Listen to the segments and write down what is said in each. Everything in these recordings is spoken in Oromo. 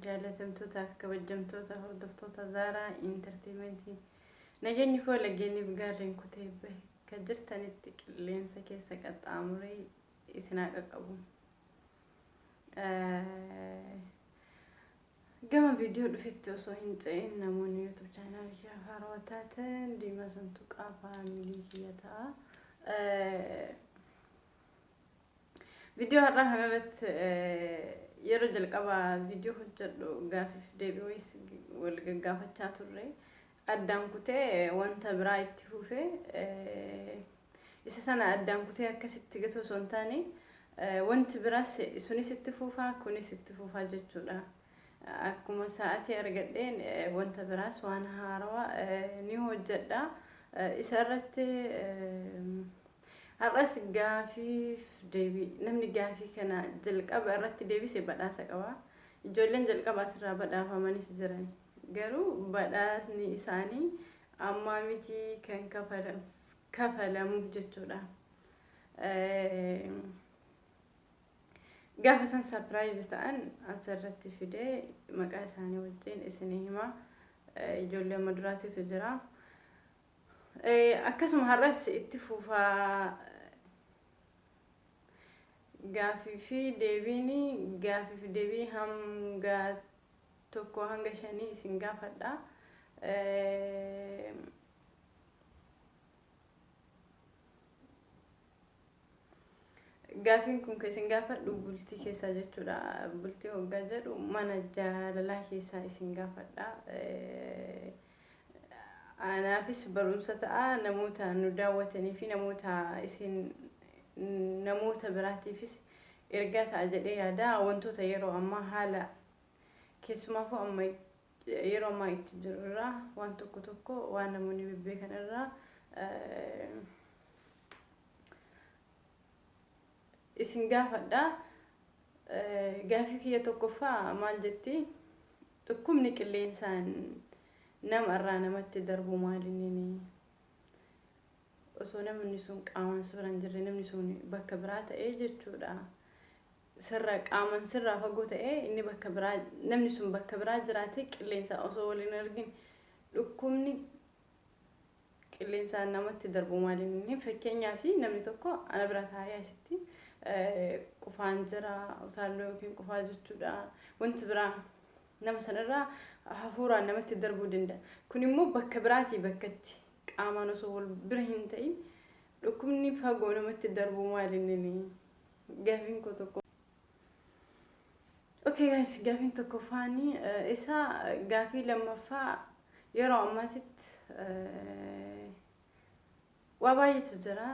jaalatamtootaaf kabajamtoota hordoftoota Zaaraa Intarteementii nageenyi koo lageenyi gaarreen kutee bahe kan jirtanitti qilleensa keessa qaxxaamuree isinaa qaqqabu. Gama viidiyoo dhufetti osoo hin ce'in namoonni YouTube chaanaalii ishee haarawaa taatan Diimaa Santuuqaa faamilii kiyya ta'a. Viidiyoo har'aa kanarratti yeroo jalqabaa viidiyoo hojjedhu gaaffii deebii wal gaggaafachaa turre addaan kutee wanta biraa itti fufee isa sana addaan kutee akkasitti gatoo osoo hin taane wanti biraas sunis itti fufaa kunis itti fufaa jechuudha. Akkuma sa'aatii argadheen wanta biraas waan haarawaa ni hojjedha. Isa irratti har'as gaafiif deebii namni gaafii kana jalqaba irratti deebise badhaasa qaba. Ijoolleen jalqaba asirraa badhaafamanis jiran garuu badhaasni isaanii amma miti kan kafalamuuf jechuudha. Gaafa san surprise ta'an asirratti fidee maqaa isaanii wajjin isinii hima. Ijoollee maduraatiitu jira. Akkasuma har'as itti fufaa gaafii fi deebii hanga tokko hanga 5 isin gaafadha. Gaafiin kun kan isin gaafadhu bultii keessaa jechuudha. Bultii hoggaa jedhu mana jaalalaa keessaa isin gaafadha. Anaafis barumsa ta'a namoota nu daawwatanii fi namoota biraatiifis ergaa ta'a jedhee yaada. Wantoota yeroo ammaa haala keessumaafuu amma yeroo ammaa itti jiru irraa waan tokko waan namoonni bebbeekan irraa isin gaafadha. Gaafii kiyya tokkoffaa maal jetti? Dhukkubni qilleensaan nama irraa namatti darbu maalinni? Osoo namni sun qaamaan sirra hin jirre namni sun bakka biraa ta'ee jechuudha. Sirra qaamaan sirraa fagoo ta'ee inni bakka biraa namni sun bakka biraa jiraate qilleensa osoo waliin argin dhukkubni qilleensaan namatti darbu maalinni? Fakkeenyaaf namni tokko ana bira taa'ee asitti qufaan jira utaalloo yookiin qufaa jechuudha. Wanti biraa nama sanarraa hafuuraan namatti darbuu danda'a. Kun immoo bakka biraatii bakkatti qaamaan osoo wal bira hin ta'in dhukkubni fagoo namatti darbu maalinni? Gaafiin koo tokko. Okay guys, gaafiin tokkoffaanii isa gaafii lammaffaa yeroo ammaatitti waa baay'eetu jira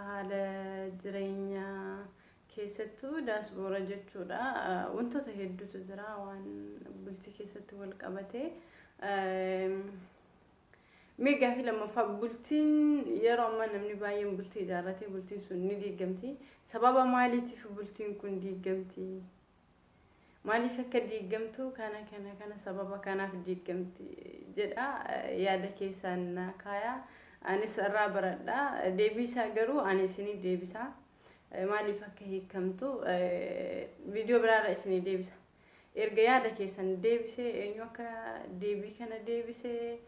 haala jireenyaa keessattuu daasboora jechuudha. Wantoota hedduutu jira waan bultii keessatti wal qabatee. Mee gaafii lammaffaa bultiin yeroo ammaa namni baay'een bultii ijaarratee bultiin sun ni diigamti. Sababa maaliitiif bultiin kun diigamti? Maaliif akka diigamtu kana sababa kanaaf diigamti jedha yaada keessaan kaaya. Anis irraa baradha. Deebii isaa garuu ani isinii deebisa. Maaliif akka hiikamtu viidiyoo biraarra isinii deebisa. Erga yaada keessan deebisee eenyu akka deebii kana deebisee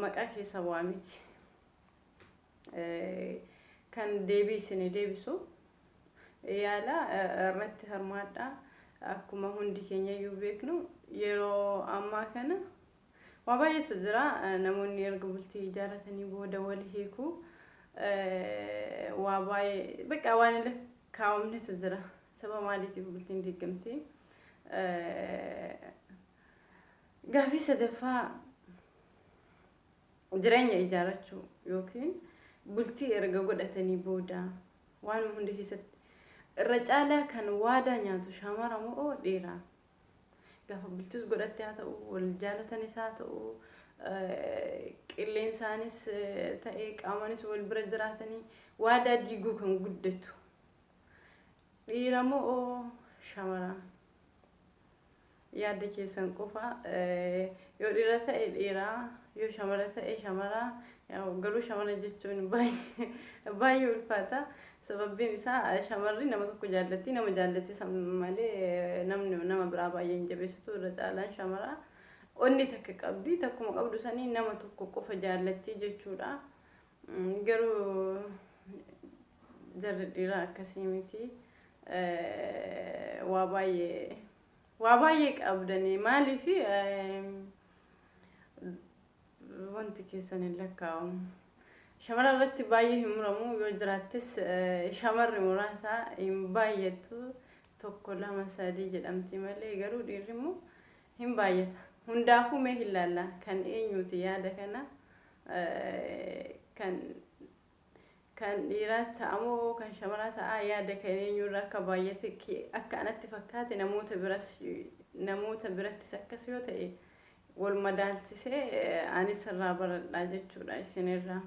maqaa keessa bu'aa miti. Kan deebii isinii deebisu yaala irratti hirmaadha. Akkuma hundi keenya iyyuu beeknu yeroo ammaa kana waa baay'eetu jira. Namoonni erga bultii ijaarratanii booda wal hiikuu waa baay'ee bakka waan lakkaa'amnetu jira. Sababa maaliitiif bultiin diigamti? Gaafii sadaffaa jireenya ijaarrachuu yookiin bultii erga godhatanii booda waan hundi keessatti irra caalaa kan waadaa nyaatu shamara moo dhiira? Gaafa bultis godhattee haa ta'u wal jaalatanis haa ta'u qilleensaanis ta'ee qaamaanis wal bira jiraatanii waadaa diiguu kan guddatu dhiira moo shamara? Yaada keessan qofa. Yoo dhiira ta'e dhiira, yoo shamara ta'e shamara. Yaa'u garuu shamara jechuun baay'ee ulfaata. Sababbiin isaa shamarri nama tokko jaallatti nama jaallatti malee namni nama biraa baay'ee hin jabeessitu irra caalaan shamara. Onni takka qabdi takkuma qabdu sanii nama tokko qofa jaallatti jechuudha. Garuu jarri dhiiraa akkasii miti. Waa baay'ee qabdanii maaliif wanti keessan hin lakkaa'amu. Shamara irratti baay'ee hin muramu yoo jiraattis shamarri muraasa hin baay'attu tokko lama sadii jedhamti malee garuu dhiirri immoo hin baay'ata. Hundaafuu mee hin laalla kan eenyuti yaada kana kan dhiiraa ta'amoo kan shamaraa ta'aa yaada kan eenyurra akka baay'ate akka anatti fakkaate namoota birattis akkas yoo ta'e wal madaalchisee anis irraa baradhaa jechuudha isinirraa.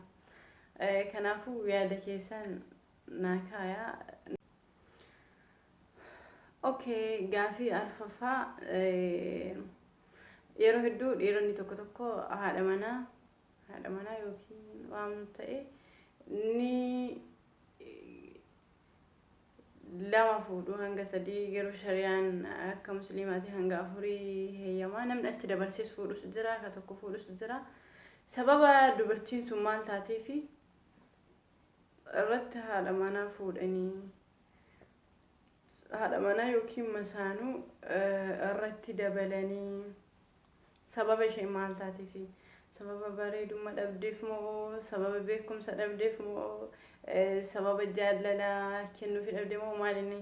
Kanaafuu yaada keessan naa kaayaa. Okay, gaafii arfaffaa yeroo hedduu dhiironni tokko haadha manaa yookiin waan ta'e ni lama fuudhu hanga sadii garuu shari'aan akka musliimaatti hanga afurii heeyyamaa namni achi dabarsees fuudhus jira ka tokko fuudhus jira. Sababa dubartiin sun maal taateefi irratti haadha manaa fuudhanii haadha manaa yookiin masaanuu irratti dabalanii sababa ishee maal taateefi sababa bareedummaa dhabdeef moo sababa beekumsa dhabdeef moo sababa jaalalaa kennuuf dhabdee moo maalinni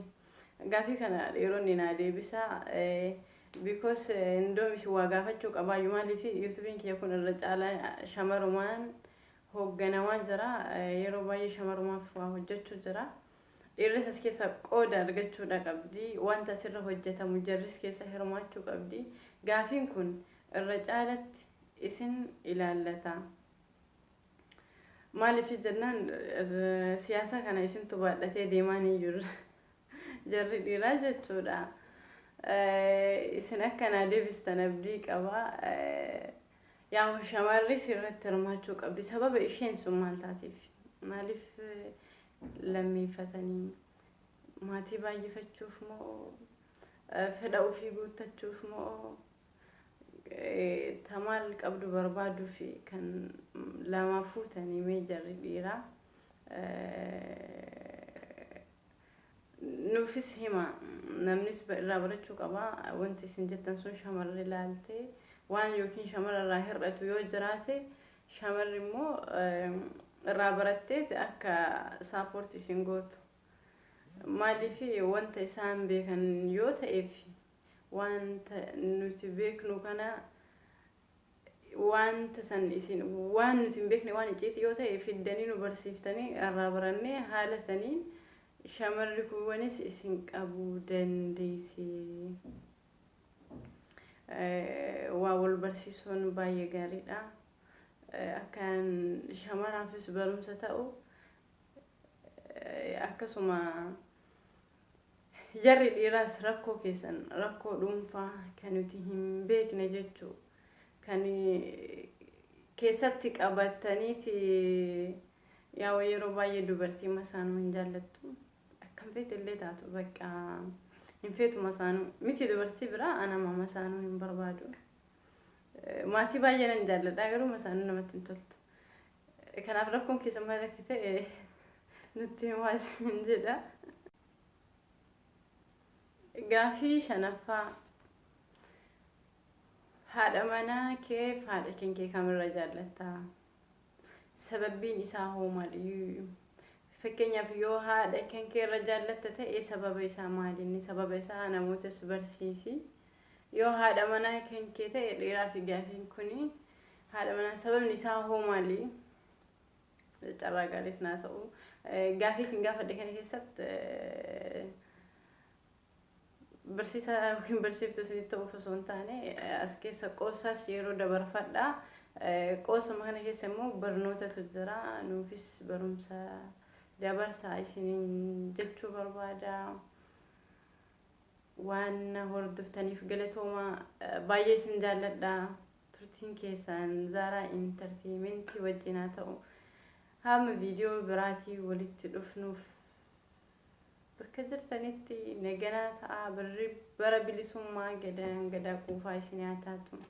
gaafii kana dhiironni naa deebisaa because indoomis waa gaafachuu qabaayyuu maaliif yuutuubiin kiyya kun irra caalaa shamarumaan hoogganamaa jira yeroo baay'ee shamarumaaf waa hojjechuu jira. Dhiirris as keessa qooda argachuudha qabdi wanta asirra hojjetamu jarris keessa hirmaachuu qabdi. Gaafiin kun irra caalatti isin ilaallata. Maaliif jennaan siyaasa kana isintu baadhatee deemaa ni jiru jarri dhiiraa jechuudha. Isin akkana deebistan abdii qaba. Yaa shamarri sirratti hirmaachuu qabdi sababa isheen sun maal taateef maaliif lammiifatanii maatii baay'ifachuuf moo fedha ofii guuttachuuf moo tamaal qabdu barbaaduuf kan lama fuutanii mee jarri dhiiraa nuufis hima namnis irraa barachuu qaba. Wanti isin jettan sun shamarri ilaaltee waan yookiin shamara irraa hir'atu yoo jiraate shamarri immoo irraa barattee akka saapoortii isin gootu. Maaliif wanta isaan beekan yoo ta'eef wanta nuti beeknu kana wanta san isin waan nuti hin beekne waan icciitii yoo ta'e fiddanii nu barsiiftanii irraa barannee haala saniin shamarri kuwwanis isin qabuu dandeessee. Waa wal barsiisuun baay'ee gaariidha. Akkaan shamaraafis barumsa ta'u akkasuma jarri dhiiraas rakkoo keessan rakkoo dhuunfaa kan nuti hin beekne jechuu kan keessatti qabataniiti yaa yeroo baay'ee dubartii masaanuu hin jaallattu akkam feete illee taatu bakka hin feetu masaanuu miti dubartii biraa anama masaanuu hin barbaadu. Maatii baay'ee nan jaalladha garuu masaanuu namatti hin toltu. Kanaaf rakkoon keessa maal akka ta'e nutti himaas hin jedha. Gaafii shanaffaa haadha manaa keef haadha kee kamirra jaallatta? Sababbiin isaa hoo maali? Fakkeenyaaf yoo haadha kee irra jaallatta ta'e sababa isaa maali? Sababa isaa namootas barsiisi. Yoo haadha manaa kee ta'e dhiiraa fi gaafiin kuni haadha manaa sababni isaa hoo maali? Carraa gaariis naa ta'u. Gaafii isin gaafadhe kana keessatti barsiisaa yookiin barsiiftuu isinitti ta'uuf osoo hin taane as keessa qoosaas yeroo dabarfadha. Qoosama kana keessa immoo barnootatu jira. Nuufis barumsa dabarsaa isiniin jechuu barbaada. Waan hordoftaniif galatooma baay'ee isin jaalladha. turtiin keessan Zara Entertainment wajjinaa ta'u hamma viidiyoo biraatii walitti dhufnuuf bakka jirtanitti naganaa ta'a bara bilisummaa gadaa quufaa isin haa taatu.